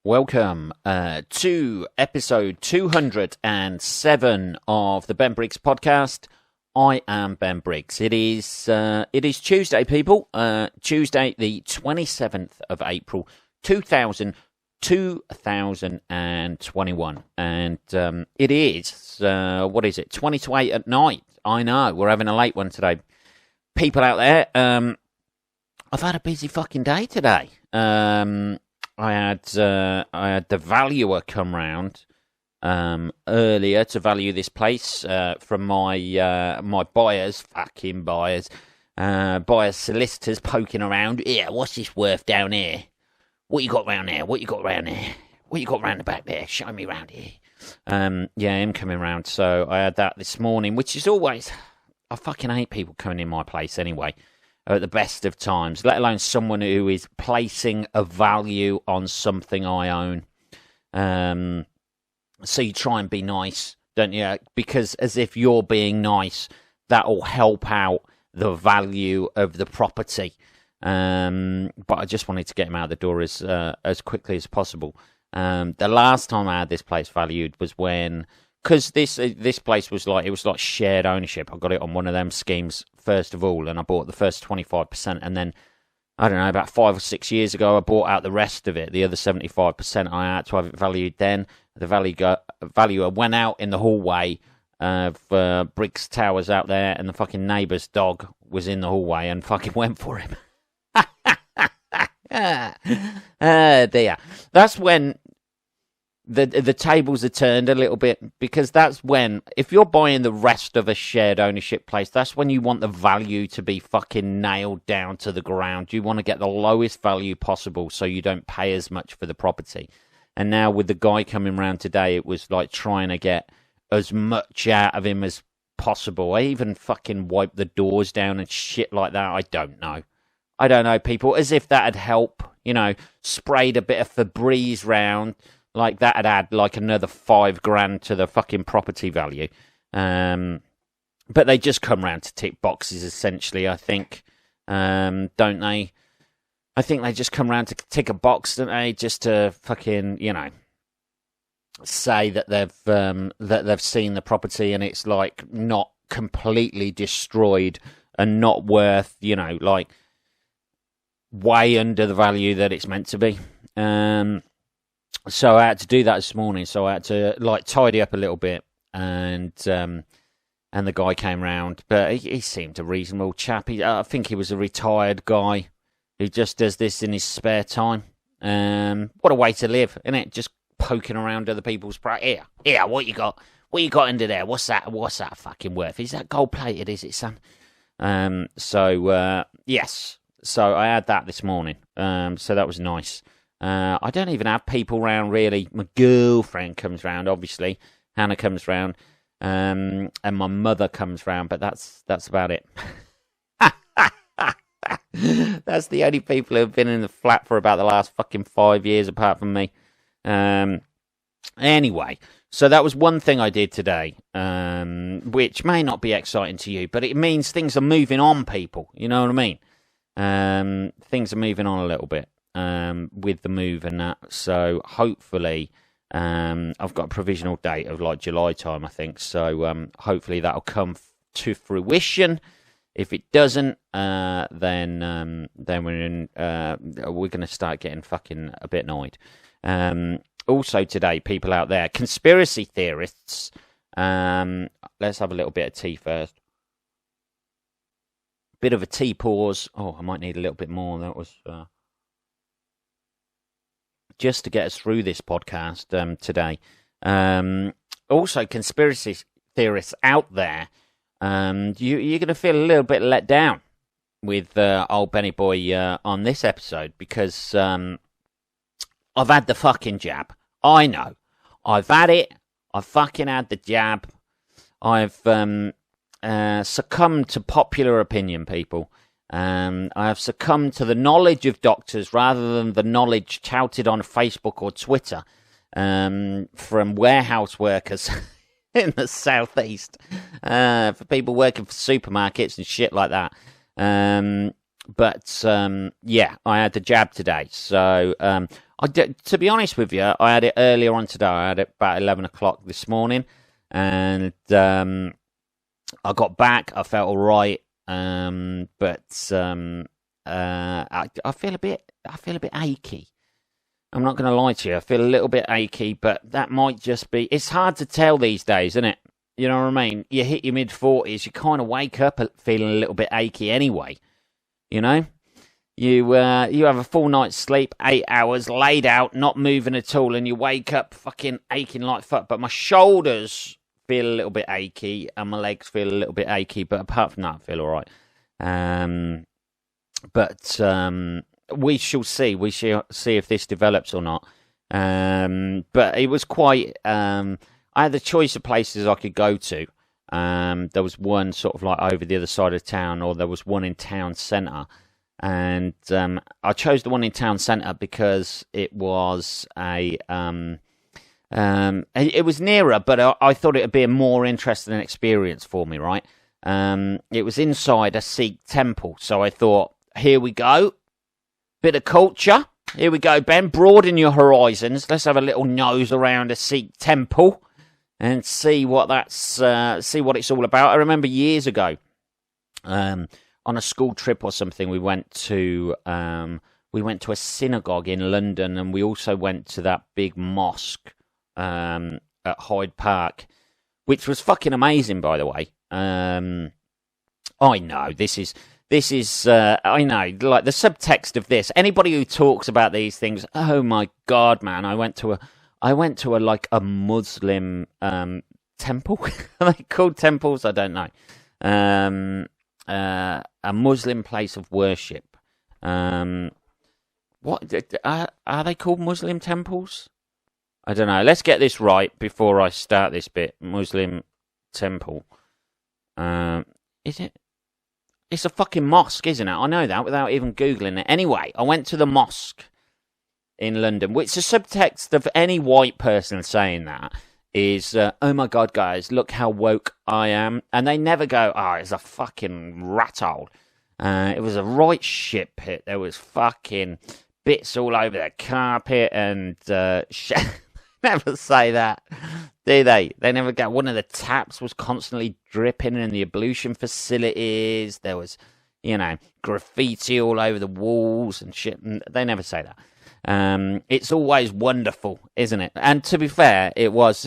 Welcome to episode 207 of the Ben Briggs podcast. I am Ben Briggs. It is Tuesday, people. Tuesday, the 27th of April, 2021. And it is, 20 to 8 at night. I know, we're having a late one today. People out there, I've had a busy fucking day today. I had the valuer come round earlier to value this place from my buyers, buyers solicitors poking around. Yeah, what's this worth down here? What you got round there? What you got round there? What you got round the back there? Show me round here. Him coming round. So I had that this morning, which is always, I fucking hate people coming in my place anyway. At the best of times, let alone someone who is placing a value on something I own. So you try and be nice, don't you? Because as if you're being nice, that will help out the value of the property. But I just wanted to get him out the door as quickly as possible. The last time I had this place valued was when, because this place was like shared ownership. I got it on one of them schemes first of all, and I bought the first 25%, and then I don't know, about 5 or 6 years ago, I bought out the rest of it. The other 75%, I had to have it valued. Then the valuer went out in the hallway of Briggs Towers out there, and the fucking neighbour's dog was in the hallway and fucking went for him. Dear. That's when the tables are turned a little bit, because that's when, if you're buying the rest of a shared ownership place, that's when you want the value to be fucking nailed down to the ground. You want to get the lowest value possible so you don't pay as much for the property. And now with the guy coming round today, it was like trying to get as much out of him as possible. I even fucking wiped the doors down and shit like that. I don't know, people, as if that'd help, sprayed a bit of Febreze round. Like that had add like another $5,000 to the fucking property value. But they just come round to tick boxes, essentially, I think. Don't they? I think they just come round to tick a box, don't they? Just to fucking, say that they've seen the property and it's like not completely destroyed and not worth, like way under the value that it's meant to be. So I had to do that this morning. So I had to like tidy up a little bit, and the guy came round, but he seemed a reasonable chap. I think he was a retired guy who just does this in his spare time. What a way to live, isn't it? Just poking around other people's here, what you got? What you got under there? What's that fucking worth? Is that gold plated? Is it, son? Yes. So I had that this morning. So that was nice. I don't even have people round, really. My girlfriend comes round, obviously. Hannah comes round. And my mother comes round, but that's about it. That's the only people who have been in the flat for about the last fucking 5 years, apart from me. Anyway, so that was one thing I did today, which may not be exciting to you, but it means things are moving on, people. You know what I mean? Things are moving on a little bit. With the move and that, so hopefully I've got a provisional date of like July time, I think, so hopefully that'll come to fruition. If it doesn't, then we're going to start getting fucking a bit annoyed. Also today, people out there, conspiracy theorists, let's have a little bit of tea first. Bit of a tea pause. Oh, I might need a little bit more. That was just to get us through this podcast today. Also, conspiracy theorists out there, you're going to feel a little bit let down with old Benny Boy on this episode, because I've had the fucking jab. I know. I've had it. I fucking had the jab. I've succumbed to popular opinion, people. I have succumbed to the knowledge of doctors rather than the knowledge touted on Facebook or Twitter from warehouse workers in the southeast, for people working for supermarkets and shit like that. But I had the jab today, so To be honest with you, I had it earlier on today. I had it about 11 o'clock this morning, and I got back. I felt all right, but I feel a bit achy. I'm not going to lie to you. I feel a little bit achy, but that might just be... It's hard to tell these days, isn't it? You know what I mean? You hit your mid-40s, you kind of wake up feeling a little bit achy anyway. You know? You have a full night's sleep, 8 hours, laid out, not moving at all, and you wake up fucking aching like fuck. But my shoulders feel a little bit achy, and my legs feel a little bit achy, but apart from that, I feel all right. But we shall see. We shall see if this develops or not. But it was quite... I had the choice of places I could go to. There was one sort of like over the other side of town, or there was one in town centre. And I chose the one in town centre because it was it was nearer, but I thought it would be a more interesting experience for me, right? It was inside a Sikh temple, so I thought, here we go. Bit of culture. Here we go, Ben. Broaden your horizons. Let's have a little nose around a Sikh temple and see what it's all about. I remember years ago, on a school trip or something, we went to a synagogue in London, and we also went to that big mosque at Hyde Park, which was fucking amazing, by the way. I know this is I know, like, the subtext of this. Anybody who talks about these things, oh my god, man! I went to a like a Muslim temple. Are they called temples? I don't know. A Muslim place of worship. What are they called? Muslim temples? I don't know. Let's get this right before I start this bit. Muslim temple. Is it? It's a fucking mosque, isn't it? I know that without even Googling it. Anyway, I went to the mosque in London, which the subtext of any white person saying that is, oh my god, guys, look how woke I am. And they never go, oh, it's a fucking rat hole. It was a right shit pit. There was fucking bits all over the carpet and never say that, do they? They never go. One of the taps was constantly dripping in the ablution facilities. There was, graffiti all over the walls and shit. And they never say that. It's always wonderful, isn't it? And to be fair, it was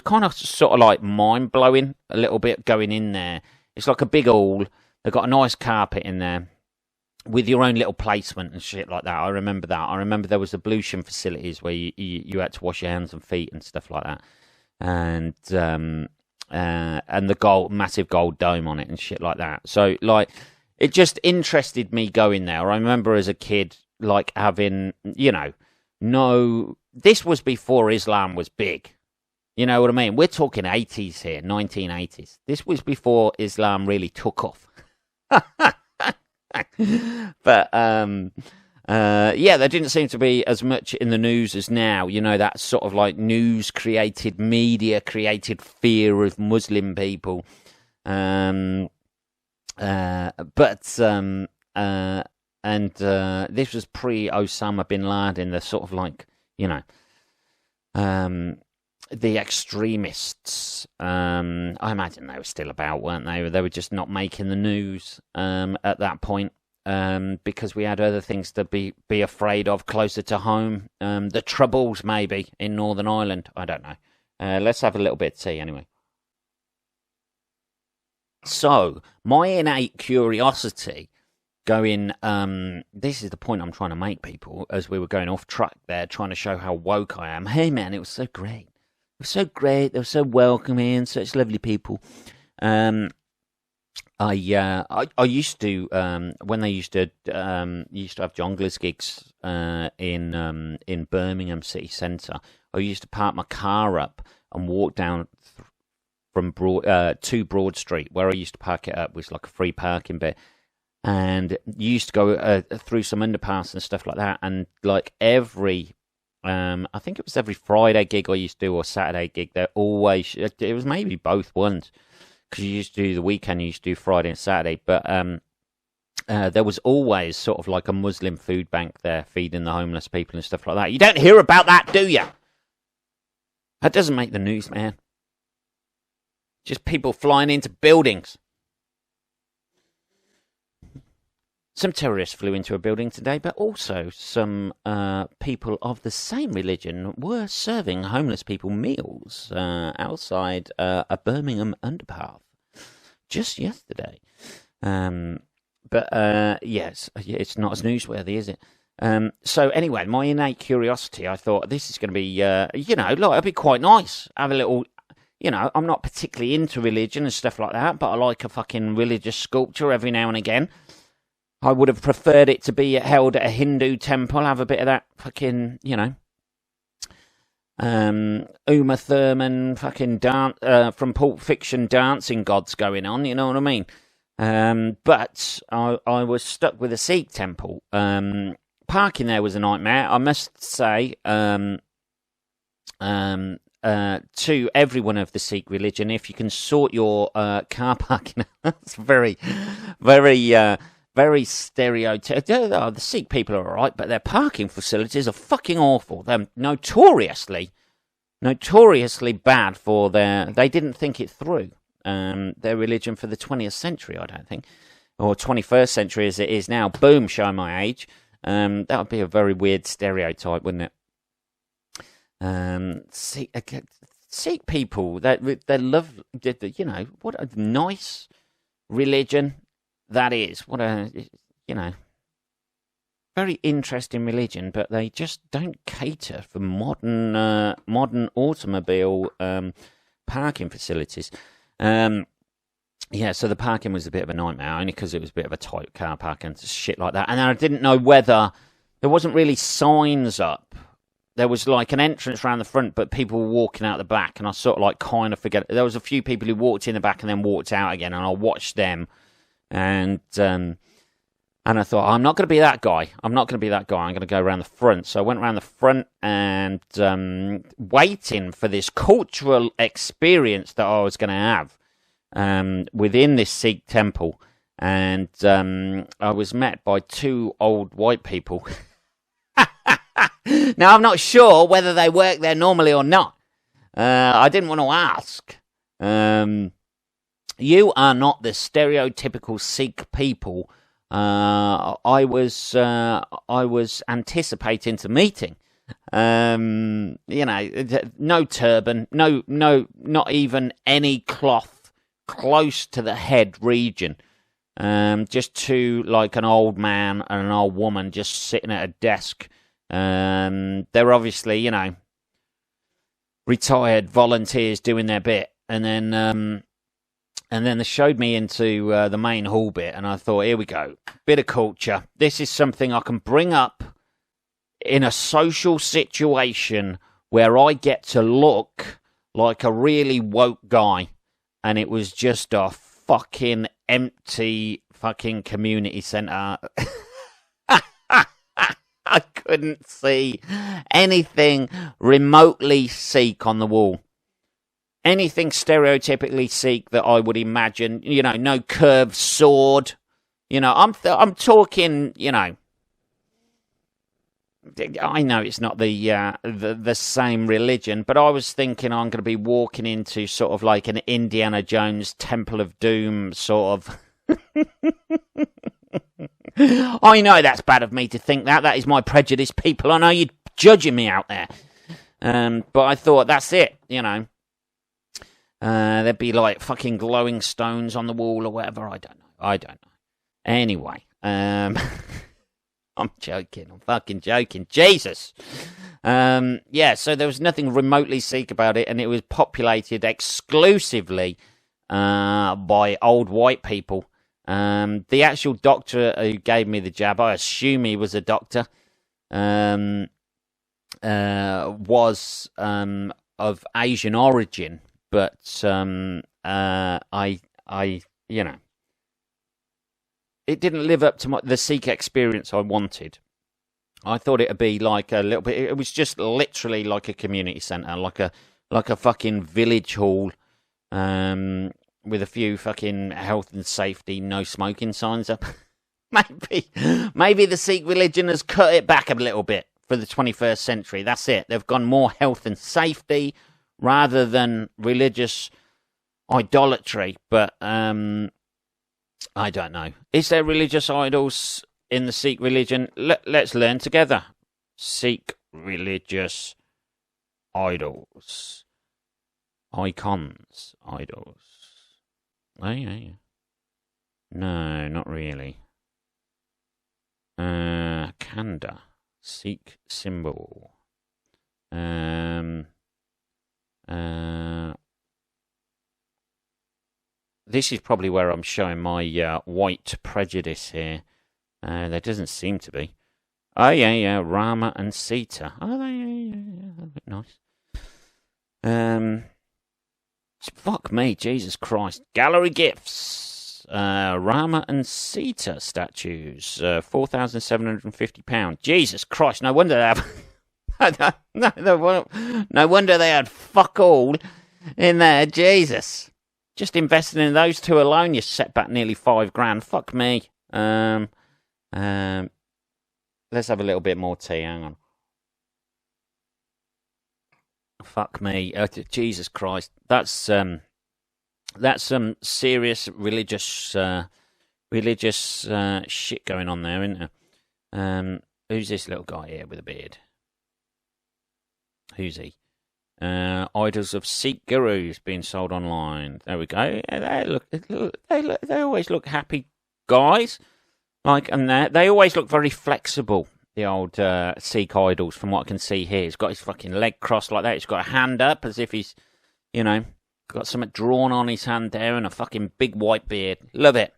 kind of sort of like mind blowing a little bit going in there. It's like a big hall. They've got a nice carpet in there with your own little placement and shit like that. I remember that. I remember there was ablution facilities where you had to wash your hands and feet and stuff like that. And the massive gold dome on it and shit like that. So, like, it just interested me going there. I remember as a kid, like, having, this was before Islam was big. You know what I mean? We're talking 80s here, 1980s. This was before Islam really took off. But, there didn't seem to be as much in the news as now. That sort of like news-created, media-created fear of Muslim people. And this was pre-Osama bin Laden, the sort of like, the extremists. I imagine they were still about, weren't they? They were just not making the news at that point. Because we had other things to be afraid of closer to home. The Troubles, maybe, in Northern Ireland. I don't know. Let's have a little bit of tea, anyway. So, my innate curiosity going... this is the point I'm trying to make, people, as we were going off track there, trying to show how woke I am. Hey, man, it was so great. It was so great. They were so welcoming, such lovely people. I used to when they used to have jonglers gigs in Birmingham city centre. I used to park my car up and walk down from to Broad Street, where I used to park it up, was like a free parking bit, and you used to go through some underpass and stuff like that. And like every, I think it was every Friday gig I used to do or Saturday gig, it was maybe both ones. Because you used to do the weekend, you used to do Friday and Saturday, but there was always sort of like a Muslim food bank there feeding the homeless people and stuff like that. You don't hear about that, do you? That doesn't make the news, man. Just people flying into buildings. Some terrorists flew into a building today, but also some people of the same religion were serving homeless people meals outside a Birmingham underpass just yesterday. But yes, it's not as newsworthy, is it? So anyway, my innate curiosity, I thought this is going to be, it'd be quite nice. Have a little, I'm not particularly into religion and stuff like that, but I like a fucking religious sculpture every now and again. I would have preferred it to be held at a Hindu temple, have a bit of that fucking, Uma Thurman fucking dance from Pulp Fiction dancing gods going on, you know what I mean? But I was stuck with a Sikh temple. Parking there was a nightmare. I must say, to everyone of the Sikh religion, if you can sort your car parking, that's very, very, very stereotypical. The Sikh people are alright, but their parking facilities are fucking awful. They're notoriously bad for they didn't think it through. Their religion for the 20th century, I don't think, or 21st century as it is now. Boom, show my age. That would be a very weird stereotype, wouldn't it? Sikh people, they love, what a nice religion that is. What a, very interesting religion, but they just don't cater for modern automobile parking facilities. So the parking was a bit of a nightmare, only because it was a bit of a tight car park and shit like that. And I didn't know whether there wasn't really signs up. There was like an entrance around the front, but people were walking out the back, and I sort of like kind of forget. There was a few people who walked in the back and then walked out again, and I watched them, and I thought, I'm not going to be that guy. I'm going to go around the front. So I went around the front and waiting for this cultural experience that I was going to have within this Sikh temple. And I was met by two old white people. Now, I'm not sure whether they work there normally or not. I didn't want to ask. You are not the stereotypical Sikh people I was anticipating to meeting. No turban, no, not even any cloth close to the head region. Just two, like an old man and an old woman just sitting at a desk. They're obviously, retired volunteers doing their bit. And then they showed me into the main hall bit, and I thought, here we go. Bit of culture. This is something I can bring up in a social situation where I get to look like a really woke guy. And it was just a fucking empty fucking community centre. I couldn't see anything remotely Sikh on the wall. Anything stereotypically Sikh that I would imagine, no curved sword. I'm talking, I know it's not the same religion, but I was thinking I'm going to be walking into sort of like an Indiana Jones Temple of Doom sort of. I know that's bad of me to think that. That is my prejudice, people. I know you're judging me out there. But I thought, that's it, there'd be like fucking glowing stones on the wall or whatever. I don't know. Anyway, I'm joking. I'm fucking joking. Jesus. So there was nothing remotely Sikh about it, and it was populated exclusively by old white people. The actual doctor who gave me the jab, I assume he was a doctor, was of Asian origin, but it didn't live up to the Sikh experience I wanted. I thought it'd be like a little bit. It was just literally like a community centre, like a fucking village hall, with a few fucking health and safety, no smoking signs up. maybe the Sikh religion has cut it back a little bit for the 21st century. That's it. They've gone more health and safety rather than religious idolatry. But I don't know. Is there religious idols in the Sikh religion? Let's learn together. Sikh religious idols. Icons. Idols. Oh, yeah. No, not really. Kanda. Sikh symbol. This is probably where I'm showing my white prejudice here. There doesn't seem to be. Oh, yeah. Rama and Sita. Oh, yeah. That look nice. Fuck me, Jesus Christ. Gallery gifts. Rama and Sita statues. £4,750. Jesus Christ, no wonder they have... no wonder they had fuck all in there. Jesus. Just investing in those two alone, you set back nearly £5,000. Fuck me. Let's have a little bit more tea. Hang on. Fuck me. Jesus Christ. That's some serious religious shit going on there, isn't there? Who's this little guy here with a beard? Who's he? Idols of Sikh gurus being sold online. There we go. They always look happy guys. And they always look very flexible. The old Sikh idols, from what I can see here. He's got his fucking leg crossed like that. He's got a hand up as if he's, got something drawn on his hand there and a fucking big white beard. Love it.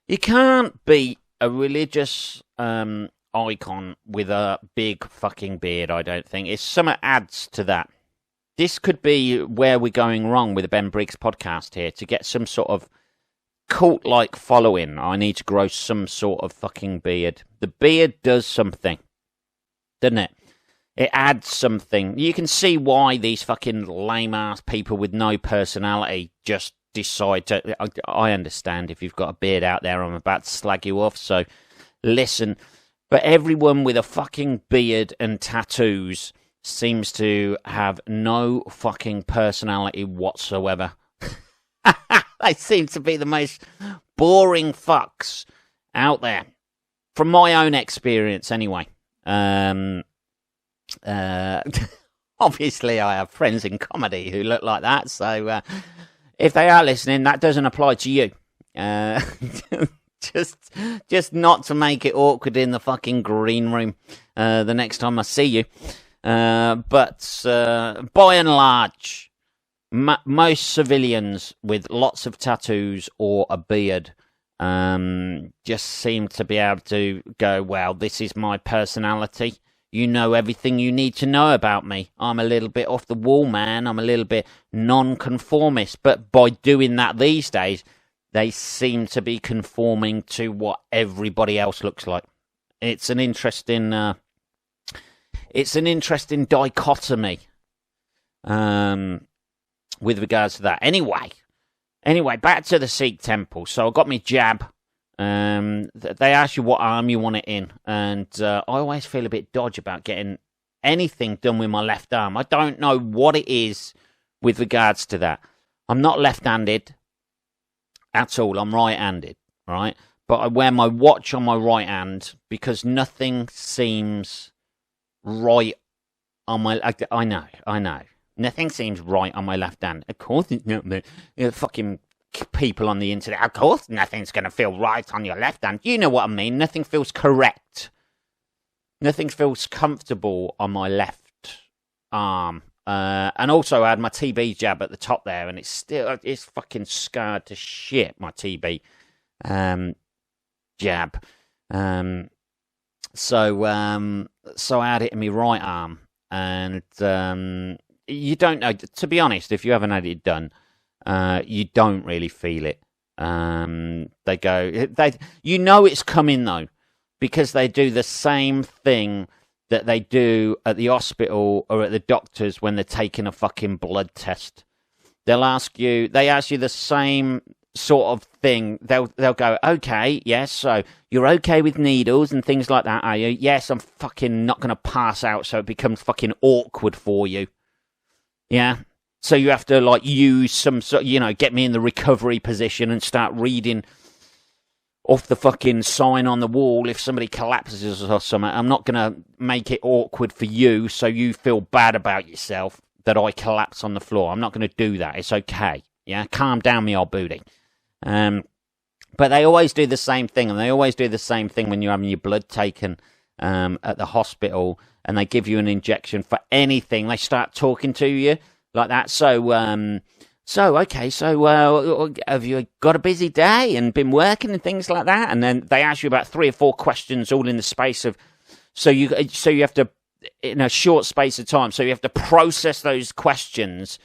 You can't be a religious icon with a big fucking beard, I don't think. It's something adds to that. This could be where we're going wrong with the Ben Briggs podcast here. To get some sort of cult-like following, I need to grow some sort of fucking beard. The beard does something, doesn't it? It adds something. You can see why these fucking lame-ass people with no personality just decide to... I understand if you've got a beard out there, I'm about to slag you off, so listen. But everyone with a fucking beard and tattoos seems to have no fucking personality whatsoever. They seem to be the most boring fucks out there. From my own experience, anyway. Obviously, I have friends in comedy who look like that, so if they are listening, that doesn't apply to you. Just not to make it awkward in the fucking green room the next time I see you. But by and large, most civilians with lots of tattoos or a beard just seem to be able to go, well, this is my personality. You know everything you need to know about me. I'm a little bit off the wall, man. I'm a little bit non-conformist. But by doing that these days, they seem to be conforming to what everybody else looks like. It's an interesting dichotomy with regards to that. Anyway, back to the Sikh temple. So I got my jab. They ask you what arm you want it in, and I always feel a bit dodgy about getting anything done with my left arm. I don't know what it is with regards to that. I'm not left-handed at all. I'm right-handed, right? But I wear my watch on my right hand because nothing seems right on my... I know. Nothing seems right on my left hand. Of course, it's not the fucking people on the internet. Of course, nothing's going to feel right on your left hand. You know what I mean. Nothing feels correct. Nothing feels comfortable on my left arm. And also, I had my TB jab at the top there, and it's fucking scarred to shit, my TB jab. So I had it in my right arm, and you don't know. To be honest, if you haven't had it done, you don't really feel it. You know it's coming though, because they do the same thing that they do at the hospital or at the doctors when they're taking a fucking blood test. They ask you the same sort of thing, they'll go, okay, yes, so you're okay with needles and things like that, are you? Yes, I'm fucking not going to pass out so it becomes fucking awkward for you. Yeah? So you have to, like, use some sort, get me in the recovery position and start reading off the fucking sign on the wall if somebody collapses or something. I'm not going to make it awkward for you so you feel bad about yourself that I collapse on the floor. I'm not going to do that. It's okay. Yeah, calm down, me old booty. But they always do the same thing, and they always do the same thing when you're having your blood taken at the hospital, and they give you an injection for anything. They start talking to you like that. So have you got a busy day and been working and things like that? And then they ask you about 3 or 4 questions all in the space of, so you have to, in a short space of time, so you have to process those questions,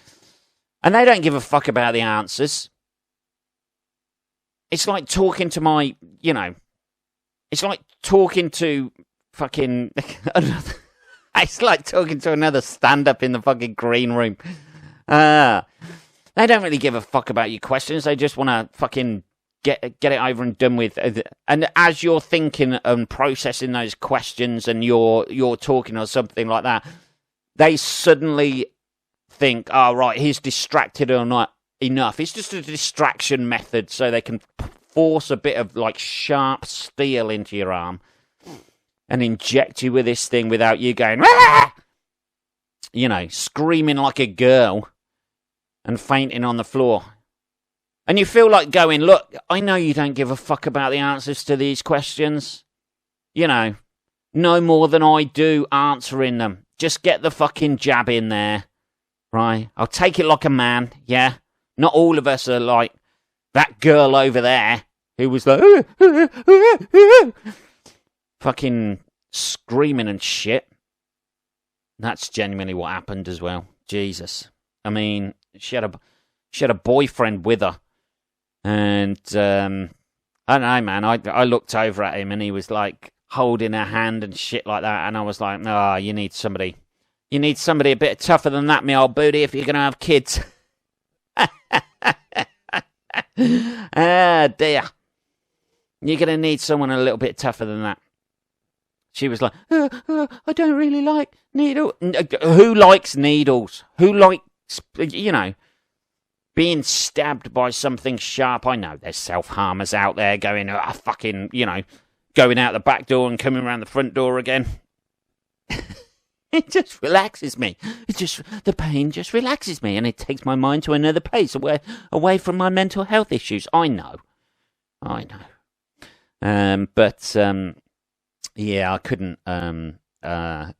and they don't give a fuck about the answers. It's like talking to my, it's like talking to fucking, it's like talking to another stand-up in the fucking green room. They don't really give a fuck about your questions. They just want to fucking get it over and done with. And as you're thinking and processing those questions and you're talking or something like that, they suddenly think, oh, right, he's distracted or not enough. It's just a distraction method so they can force a bit of, like, sharp steel into your arm and inject you with this thing without you going, ah! Screaming like a girl and fainting on the floor. And you feel like going, look, I know you don't give a fuck about the answers to these questions. No more than I do answering them. Just get the fucking jab in there, right? I'll take it like a man, yeah? Not all of us are like that girl over there who was like, fucking screaming and shit. That's genuinely what happened as well. Jesus. I mean, she had a boyfriend with her, and I don't know, man. I looked over at him, and he was like holding her hand and shit like that, and I was like, "Oh, you need somebody a bit tougher than that, me old booty, if you're gonna have kids." Ah, dear, you're gonna need someone a little bit tougher than that. She was like, "I don't really like needles." Who likes needles? Who likes, being stabbed by something sharp? I know there's self-harmers out there going, fucking, going out the back door and coming around the front door again. It just relaxes me. The pain just relaxes me, and it takes my mind to another place, away from my mental health issues. I know. Yeah, I couldn't. I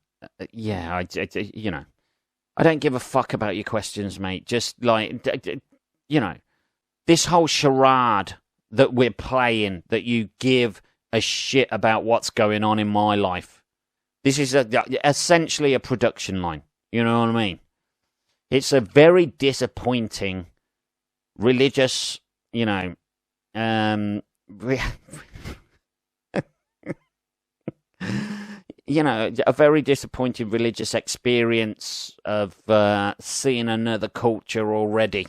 don't give a fuck about your questions, mate. Just like, this whole charade that we're playing, that you give a shit about what's going on in my life. This is essentially a production line. You know what I mean? It's a very disappointing religious, a very disappointing religious experience of seeing another culture already.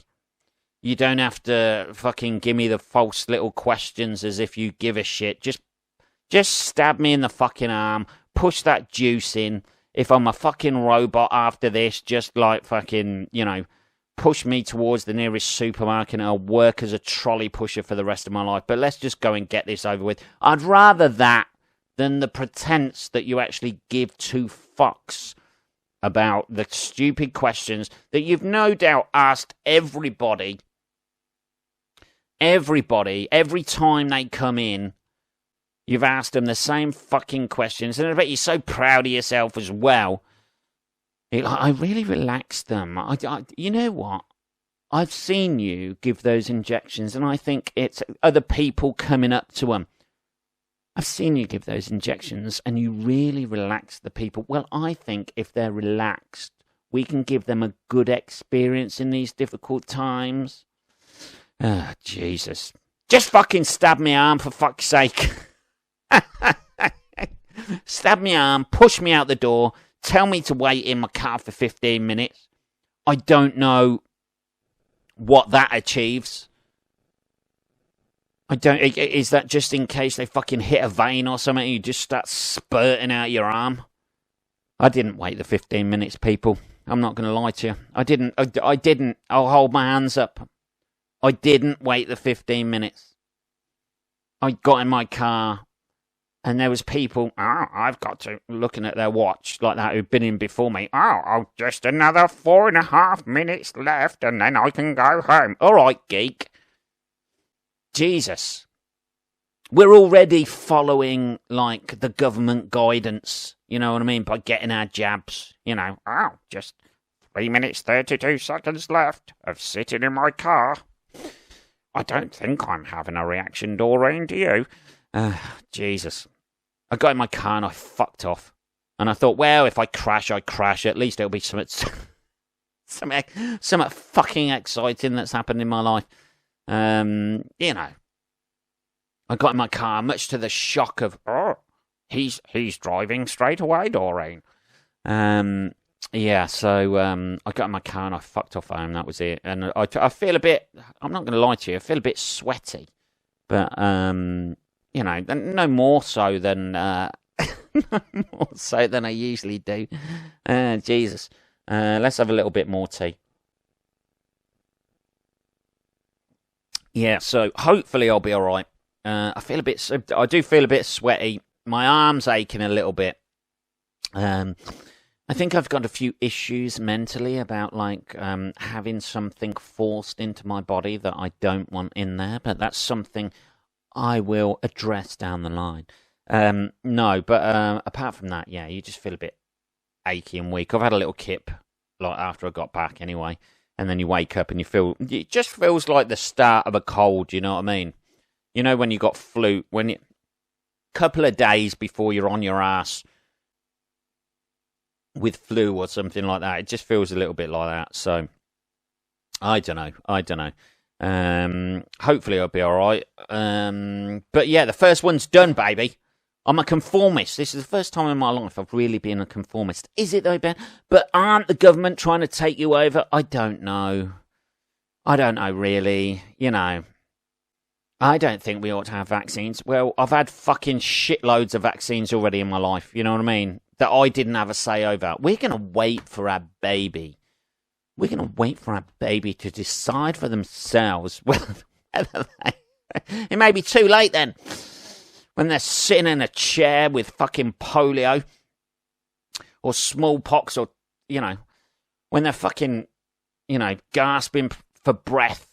You don't have to fucking give me the false little questions as if you give a shit. Just stab me in the fucking arm, push that juice in. If I'm a fucking robot after this, just like fucking, push me towards the nearest supermarket and I'll work as a trolley pusher for the rest of my life. But let's just go and get this over with. I'd rather that than the pretense that you actually give 2 fucks about the stupid questions that you've no doubt asked everybody, every time they come in, you've asked them the same fucking questions, and I bet you're so proud of yourself as well. I really relaxed them. You know what? I've seen you give those injections, and I think it's other people coming up to them. I've seen you give those injections and you really relax the people. Well, I think if they're relaxed, we can give them a good experience in these difficult times. Oh, Jesus. Just fucking stab me arm, for fuck's sake. Stab me arm, push me out the door, tell me to wait in my car for 15 minutes. I don't know what that achieves. I don't. Is that just in case they fucking hit a vein or something? And you just start spurting out your arm. I didn't wait the 15 minutes, people. I'm not going to lie to you. I didn't. I didn't. I'll hold my hands up. I didn't wait the 15 minutes. I got in my car, and there was people. Oh, I've got to looking at their watch like that who've been in before me. Oh, just another 4.5 minutes left, and then I can go home. All right, geek. Jesus. We're already following, like, the government guidance, you know what I mean, by getting our jabs, you know. Oh, just 3 minutes, 32 seconds left of sitting in my car. I don't think I'm having a reaction, Doreen, do you? Jesus. I got in my car and I fucked off. And I thought, well, if I crash, I crash. At least it'll be something fucking exciting that's happened in my life. You know, I got in my car, much to the shock of, oh, he's driving straight away, Doreen. Yeah, so I got in my car and I fucked off home. That was it. And I feel a bit, I'm not going to lie to you, I feel a bit sweaty. But, you know, no more so than I usually do. Jesus. Let's have a little bit more tea. Yeah, so hopefully I'll be all right. I do feel a bit sweaty. My arm's aching a little bit. I think I've got a few issues mentally about like having something forced into my body that I don't want in there, but that's something I will address down the line. No, but apart from that, yeah, you just feel a bit achy and weak. I've had a little kip like after I got back anyway. And then you wake up and it just feels like the start of a cold, you know what I mean? You know when you got flu, couple of days before you're on your ass with flu or something like that, it just feels a little bit like that. So, I don't know. Hopefully I'll be all right. But yeah, the first one's done, baby. I'm a conformist. This is the first time in my life I've really been a conformist. Is it though, Ben? But aren't the government trying to take you over? I don't know. I don't know, really. You know, I don't think we ought to have vaccines. Well, I've had fucking shitloads of vaccines already in my life. You know what I mean? That I didn't have a say over. We're going to wait for our baby. We're going to wait for our baby to decide for themselves whether it may be too late then. When they're sitting in a chair with fucking polio or smallpox or, you know, when they're fucking, you know, gasping for breath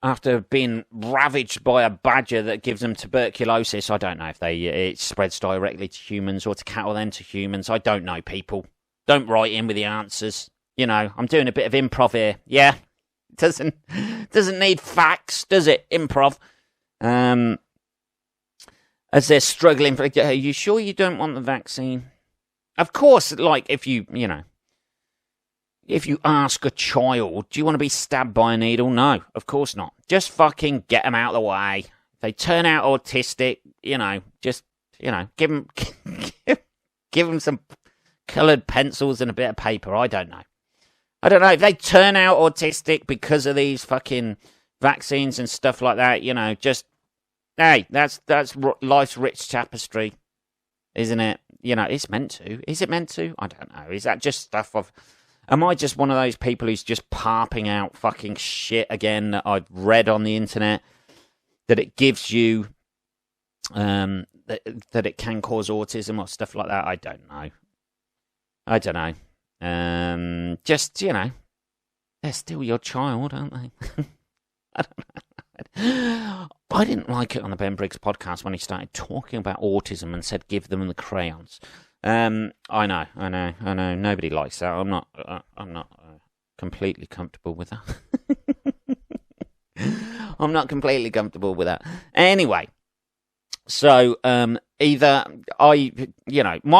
after being ravaged by a badger that gives them tuberculosis. I don't know if it spreads directly to humans or to cattle then to humans. I don't know, people. Don't write in with the answers. You know, I'm doing a bit of improv here. Yeah, doesn't need facts, does it? Improv. As they're struggling for, are you sure you don't want the vaccine? Of course, like if you ask a child, do you want to be stabbed by a needle? No, of course not. Just fucking get them out of the way. If they turn out autistic, you know, just, you know, give them some coloured pencils and a bit of paper. I don't know. If they turn out autistic because of these fucking vaccines and stuff like that, you know, just, hey, that's life's rich tapestry, isn't it? You know, it's meant to. Is it meant to? I don't know. Is that just stuff am I just one of those people who's just parping out fucking shit again that I've read on the internet that it gives you, that it can cause autism or stuff like that? I don't know. Just, you know, they're still your child, aren't they? I don't know. I didn't like it on the Ben Briggs podcast when he started talking about autism and said, give them the crayons. I know. Nobody likes that. I'm not completely comfortable with that. I'm not completely comfortable with that. Anyway, so my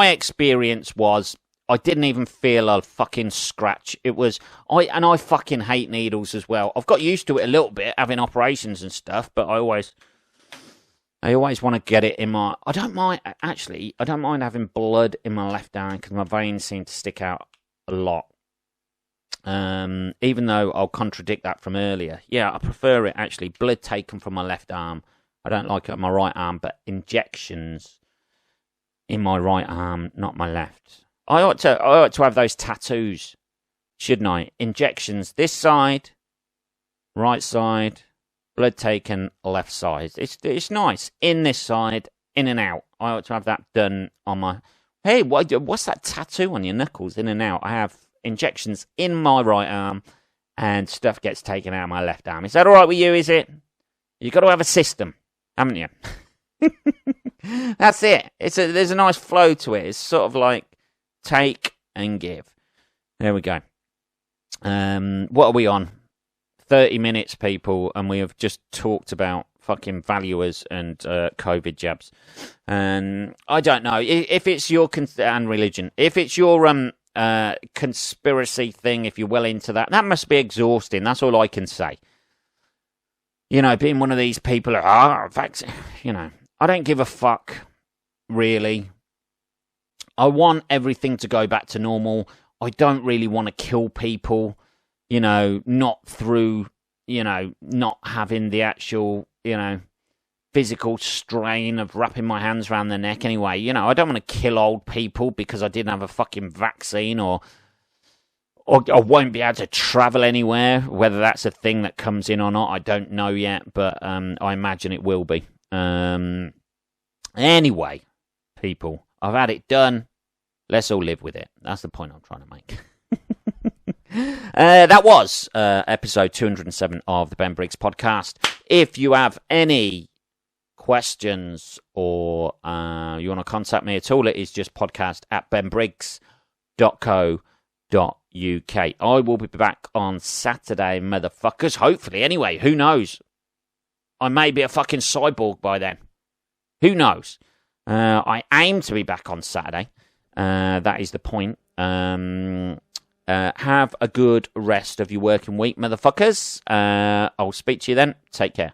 experience was I didn't even feel a fucking scratch. I fucking hate needles as well. I've got used to it a little bit, having operations and stuff, but I always want to get it in my... I don't mind having blood in my left arm because my veins seem to stick out a lot. Even though I'll contradict that from earlier. Yeah, I prefer it, actually. Blood taken from my left arm. I don't like it on my right arm, but injections in my right arm, not my left. I ought to have those tattoos, shouldn't I? Injections this side, right side, blood taken left side. It's nice. In this side, in and out. I ought to have that done on my... Hey, what's that tattoo on your knuckles? In and out. I have injections in my right arm, and stuff gets taken out of my left arm. Is that all right with you, is it? You've got to have a system, haven't you? That's it. There's a nice flow to it. It's sort of like take and give. There we go. What are we on? 30 minutes, people, and we have just talked about fucking valuers and COVID jabs. And I don't know if it's your and religion. If it's your conspiracy thing, if you're well into that, that must be exhausting. That's all I can say. You know, being one of these people, vaccine. You know, I don't give a fuck, really. I want everything to go back to normal. I don't really want to kill people, you know, not through, you know, not having the actual, you know, physical strain of wrapping my hands around their neck anyway. You know, I don't want to kill old people because I didn't have a fucking vaccine or I won't be able to travel anywhere. Whether that's a thing that comes in or not, I don't know yet, but I imagine it will be. Anyway, people, I've had it done. Let's all live with it. That's the point I'm trying to make. That was episode 207 of the Ben Briggs podcast. If you have any questions or you want to contact me at all, it is just podcast@benbriggs.co.uk. I will be back on Saturday, motherfuckers. Hopefully, anyway. Who knows? I may be a fucking cyborg by then. Who knows? I aim to be back on Saturday. That is the point. Have a good rest of your working week, motherfuckers. I'll speak to you then. Take care.